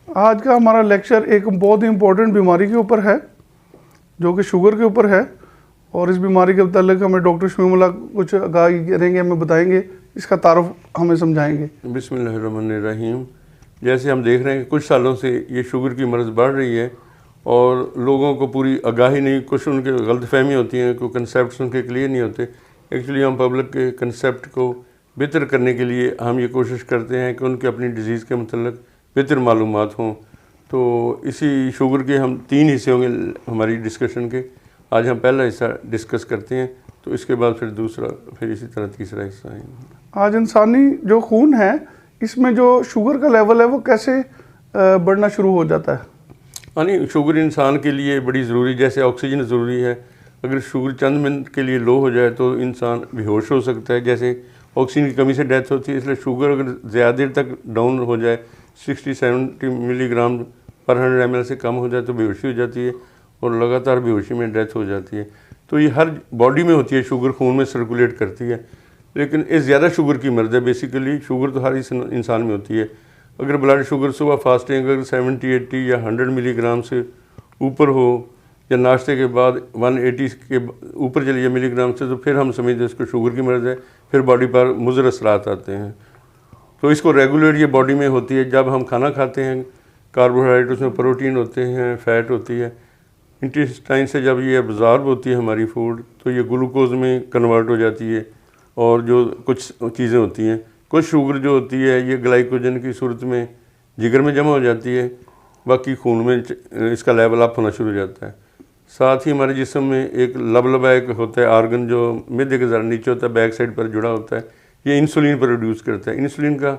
आज का हमारा लेक्चर एक बहुत ही इम्पोर्टेंट बीमारी के ऊपर है जो कि शुगर के ऊपर है, और इस बीमारी के मतलब हमें डॉक्टर शमीमुल्लाह कुछ आगाही करेंगे, हमें बताएंगे, इसका तारुफ हमें समझाएंगे। बिस्मिल्लाहिर्रहमानिर्रहीम। जैसे हम देख रहे हैं कि कुछ सालों से ये शुगर की मर्ज़ बढ़ रही है और लोगों को पूरी आगाही नहीं, कुछ उनके गलतफहमी होती हैं, कोई कंसेप्ट उनके क्लियर नहीं होते। एक्चुअली हम पब्लिक के कंसेप्ट को बेहतर करने के लिए हम ये कोशिश करते हैं कि उनके अपनी डिज़ीज़ के मतलब बेहतर मालूमात हों। तो इसी शुगर के हम 3 हिस्से होंगे हमारी डिस्कशन के। आज हम पहला हिस्सा डिस्कस करते हैं, तो इसके बाद फिर दूसरा, फिर इसी तरह तीसरा हिस्सा है। आज इंसानी जो खून है इसमें जो शुगर का लेवल है वो कैसे बढ़ना शुरू हो जाता है? यानी शुगर इंसान के लिए बड़ी ज़रूरी, जैसे ऑक्सीजन ज़रूरी है। अगर शुगर चंद मिनट के लिए लो हो जाए तो इंसान बेहोश हो सकता है, जैसे ऑक्सीजन की कमी से डेथ होती है। इसलिए शुगर अगर ज़्यादा देर तक डाउन हो जाए, 60-70 मिलीग्राम पर 100 ml से कम हो जाए तो बेहोशी हो जाती है और लगातार बेहोशी में डेथ हो जाती है। तो ये हर बॉडी में होती है, शुगर खून में सर्कुलेट करती है, लेकिन ये ज़्यादा शुगर की मर्ज़ है। बेसिकली शुगर तो हर इंसान में होती है। अगर ब्लड शुगर सुबह फास्टिंग अगर 70-80 या 100 मिलीग्राम से ऊपर हो, या नाश्ते के बाद 180 के ऊपर चली जाए मिलीग्राम से, तो फिर हम समझते हैं इसको शुगर की मर्ज़ है। फिर बॉडी पर मुज़र असरात आते हैं। तो इसको रेगुलेट ये बॉडी में होती है। जब हम खाना खाते हैं, कार्बोहाइड्रेट, उसमें प्रोटीन होते हैं, फ़ैट होती है, इंटेस्टाइन से जब ये एब्जॉर्ब होती है हमारी फूड, तो ये ग्लूकोज में कन्वर्ट हो जाती है। और जो कुछ चीज़ें होती हैं, कुछ शुगर जो होती है ये ग्लाइकोजन की सूरत में जिगर में जमा हो जाती है, बाकी खून में इसका लेवल अप होना शुरू हो जाता है। साथ ही हमारे जिस्म में एक लबलबा एक होता है आर्गन जो मैदे के ज़रा नीचे होता है, बैक साइड पर जुड़ा होता है, ये इंसुलिन प्रोड्यूस करता है। इंसुलिन का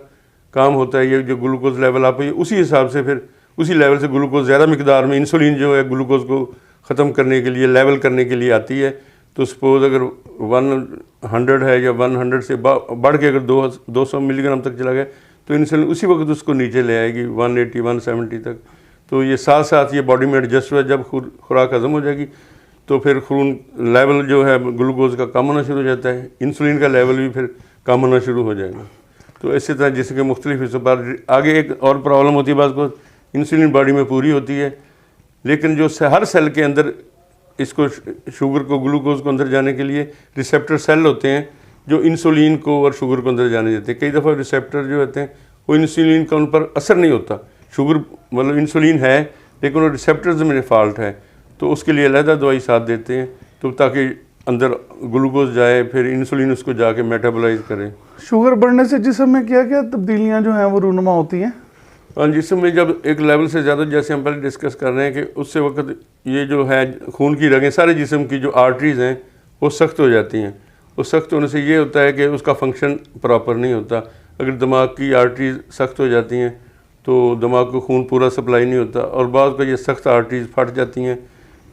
काम होता है ये जो ग्लूकोज लेवल अप है, उसी हिसाब से फिर उसी लेवल से ग्लूकोज ज़्यादा मिकदार में इंसुलिन जो है ग्लूकोज को ख़त्म करने के लिए, लेवल करने के लिए आती है। तो सपोज अगर 100 है या 100 से बढ़ के अगर 200 मिलीग्राम तक चला गया तो इंसुलिन उसी वक्त उसको नीचे ले आएगी 180-170 तक। तो ये साथ साथ ये बॉडी में एडजस्ट हुआ, जब खुराक हज़म हो जाएगी तो फिर खून लेवल जो है ग्लूकोज का कम होना शुरू हो जाता है, इंसुलिन का लेवल भी फिर कम होना शुरू हो जाएगा। तो इसी तरह जिसके मुख्तलिफ हिस्सों पर आगे एक और प्रॉब्लम होती है, बात को इंसुलिन बॉडी में पूरी होती है, लेकिन जो हर सेल के अंदर इसको शुगर को, ग्लूकोज को अंदर जाने के लिए रिसेप्टर सेल होते हैं जो इंसुलिन को और शुगर को अंदर जाने देते हैं। कई दफ़ा रिसेप्टर जो होते हैं वो इंसुलिन का उन पर असर नहीं होता। शुगर मतलब इंसुलिन है लेकिन वो रिसेप्टर्स में फॉल्ट है, तो उसके लिए अलहदा दवाई साथ देते हैं, तो ताकि अंदर ग्लूकोज जाए, फिर इंसुलिन उसको जाके मेटाबोलाइज करे। शुगर बढ़ने से जिस्म में क्या क्या तब्दीलियाँ जो हैं वो रूनुमा होती हैं? हाँ, जिस्म में जब एक लेवल से ज़्यादा, जैसे हम पहले डिस्कस कर रहे हैं कि उससे वक्त ये जो है खून की रगें, सारे जिस्म की जो आर्टरीज़ हैं वो सख्त हो जाती हैं। वो सख्त होने से ये होता है कि उसका फंक्शन प्रॉपर नहीं होता। अगर दिमाग की आर्टरीज़ सख्त हो जाती हैं तो दिमाग को खून पूरा सप्लाई नहीं होता, और बाद का ये सख्त आर्टरीज़ फट जाती हैं,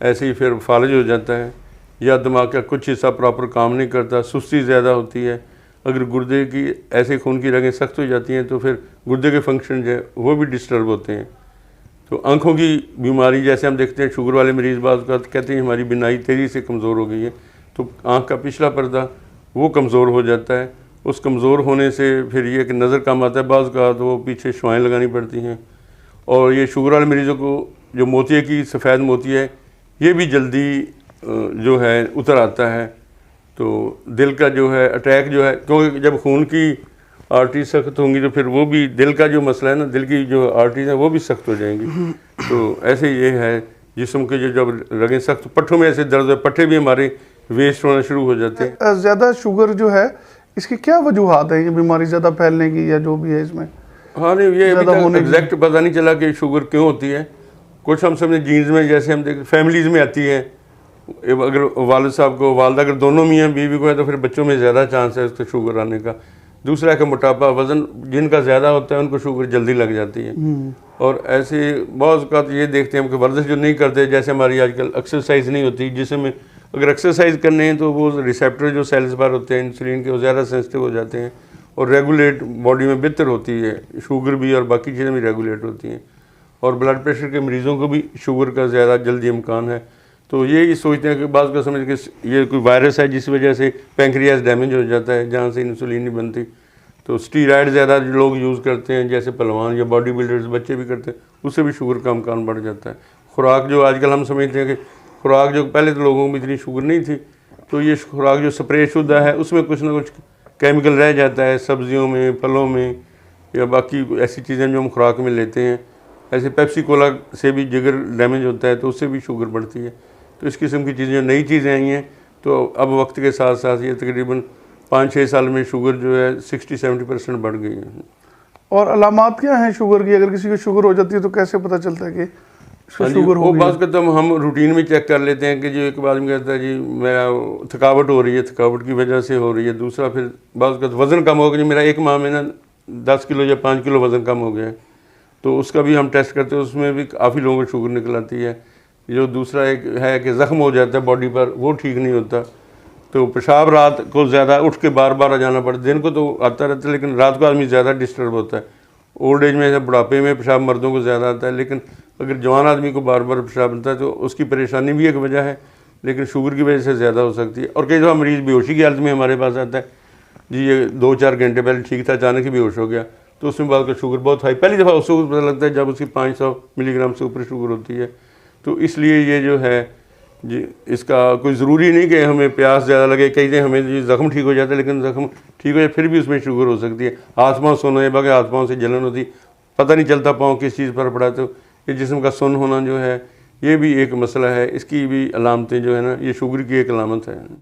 ऐसे ही फिर फालज हो जाता है, या दिमाग का कुछ हिस्सा प्रॉपर काम नहीं करता, सुस्ती ज़्यादा होती है। अगर गुर्दे की ऐसे खून की रगें सख्त हो जाती हैं तो फिर गुर्दे के फंक्शन जो है वो भी डिस्टर्ब होते हैं। तो आँखों की बीमारी, जैसे हम देखते हैं शुगर वाले मरीज़ बाज़ का कहते हैं हमारी बिनाई तेज़ी से कमज़ोर हो गई है, तो आँख का पिछला पर्दा वो कमज़ोर हो जाता है। उस कमज़ोर होने से फिर ये कि नज़र कम आता है, बाज़ का तो वो पीछे शुआएँ लगानी पड़ती हैं। और ये शुगर वाले मरीज़ों को जो मोतिये की सफ़ेद मोती है ये भी जल्दी जो है उतर आता है। तो दिल का जो है अटैक जो है, क्योंकि जब खून की आर्टरी सख्त होंगी तो फिर वो भी दिल का जो मसला है ना, दिल की जो आर्टरीज हैं वो भी सख्त हो जाएंगी। तो ऐसे ये है जिस्म के जो जब रगें सख्त, पट्ठों में ऐसे दर्द है, पट्ठे भी हमारे वेस्ट होना शुरू हो जाते हैं। ज़्यादा शुगर जो है इसकी क्या वजूहत है, ये बीमारी ज़्यादा फैलने की या जो भी है इसमें? हाँ नहीं, ये एग्जैक्ट पता नहीं चला कि शुगर क्यों होती है। कुछ हम समझे जीन्स में, जैसे हम देख फैमिलीज़ में आती है, अगर वालिद साहब को, वालदा अगर दोनों मियाँ बीवी को है तो फिर बच्चों में ज़्यादा चांस है उसको शुगर आने का। दूसरा है कि मोटापा, वज़न जिनका ज़्यादा होता है उनको शुगर जल्दी लग जाती है। और ऐसे बहुत का ये देखते हैं कि वर्जिश जो नहीं करते, जैसे हमारी आजकल एक्सरसाइज नहीं होती, जिसमें अगर एक्सरसाइज करने हैं तो वो रिसेप्टर जो सेल्स पर होते हैं इंसुलिन के वो ज़्यादा सेंसिटिव हो जाते हैं और रेगुलेट बॉडी में बेहतर होती है, शुगर भी और बाकी चीज़ें भी रेगुलेट होती हैं। और ब्लड प्रेशर के मरीज़ों को भी शुगर का ज़्यादा जल्दी इम्कान है। तो ये सोचते हैं कि बाज़ का समझ के ये कोई वायरस है जिस वजह से पैंक्रियाज डैमेज हो जाता है, जहाँ से इंसुलिन नहीं बनती। तो स्टीरॉयड ज़्यादा जो लोग यूज़ करते हैं, जैसे पहलवान या बॉडी बिल्डर्स बच्चे भी करते हैं, उससे भी शुगर का इम्कान बढ़ जाता है। खुराक जो आजकल हम समझते हैं कि खुराक जो पहले तो लोगों में इतनी शुगर नहीं थी, तो ये खुराक जो स्प्रे शुदा है उसमें कुछ ना कुछ केमिकल रह जाता है, सब्जियों में, फलों में, या बाकी ऐसी चीज़ें जो हम खुराक में लेते हैं। ऐसे पेप्सी कोला से भी जिगर डैमेज होता है, तो उससे भी शुगर बढ़ती है। तो इस किस्म की चीज़ें, नई चीज़ें आई हैं, तो अब वक्त के साथ साथ ये तकरीबन 5-6 साल में शुगर जो है 60-70% बढ़ गई है। और अलामात क्या हैं शुगर की? अगर किसी को शुगर हो जाती है तो कैसे पता चलता है कि इसको हाँ जी, शुगर हो वो गई बात करता हम रूटीन में चेक कर लेते हैं कि जो एक आदमी कहता है जी मेरा थकावट हो रही है, थकावट की वजह से हो रही है। दूसरा फिर बात करता वज़न कम हो गया, जी मेरा एक माह में ना 10 किलो या 5 किलो वज़न कम हो गया है, तो उसका भी हम टेस्ट करते हैं, उसमें भी काफ़ी लोगों को शुगर निकल आती है। जो दूसरा एक है कि ज़ख्म हो जाता है बॉडी पर, वो ठीक नहीं होता। तो पेशाब रात को ज़्यादा उठ के बार बार आ जाना पड़ता है, दिन को तो आता रहता है लेकिन रात को आदमी ज़्यादा डिस्टर्ब होता है। ओल्ड एज में, बुढ़ापे में पेशाब मर्दों को ज़्यादा आता है, लेकिन अगर जवान आदमी को बार बार पेशाब आता है तो उसकी परेशानी भी एक वजह है, लेकिन शुगर की वजह से ज़्यादा हो सकती है। और कई दफ़ा मरीज़ बेहोशी की हालत में हमारे पास आता है, जी ये 2-4 घंटे पहले ठीक था, अचानक ही बेहोश हो गया, तो उसमें बात का शुगर बहुत हाई, पहली दफ़ा उसको पता लगता है जब उसकी 500 मिलीग्राम से ऊपर शुगर होती है। तो इसलिए ये जो है जी, इसका कोई ज़रूरी नहीं कि हमें प्यास ज़्यादा लगे, कई दिन हमें जी ज़ख्म ठीक हो जाता है, लेकिन ज़ख्म ठीक हो जाए फिर भी उसमें शुगर हो सकती है। हाथ पाँव सुन होने बाकी हाथ पाँव से जलन होती, पता नहीं चलता पाँव किस चीज़ पर पड़ा, तो ये जिस्म का सुन्न होना जो है ये भी एक मसला है। इसकी भी अलामतें जो है ना, ये शुगर की एक अलामत है।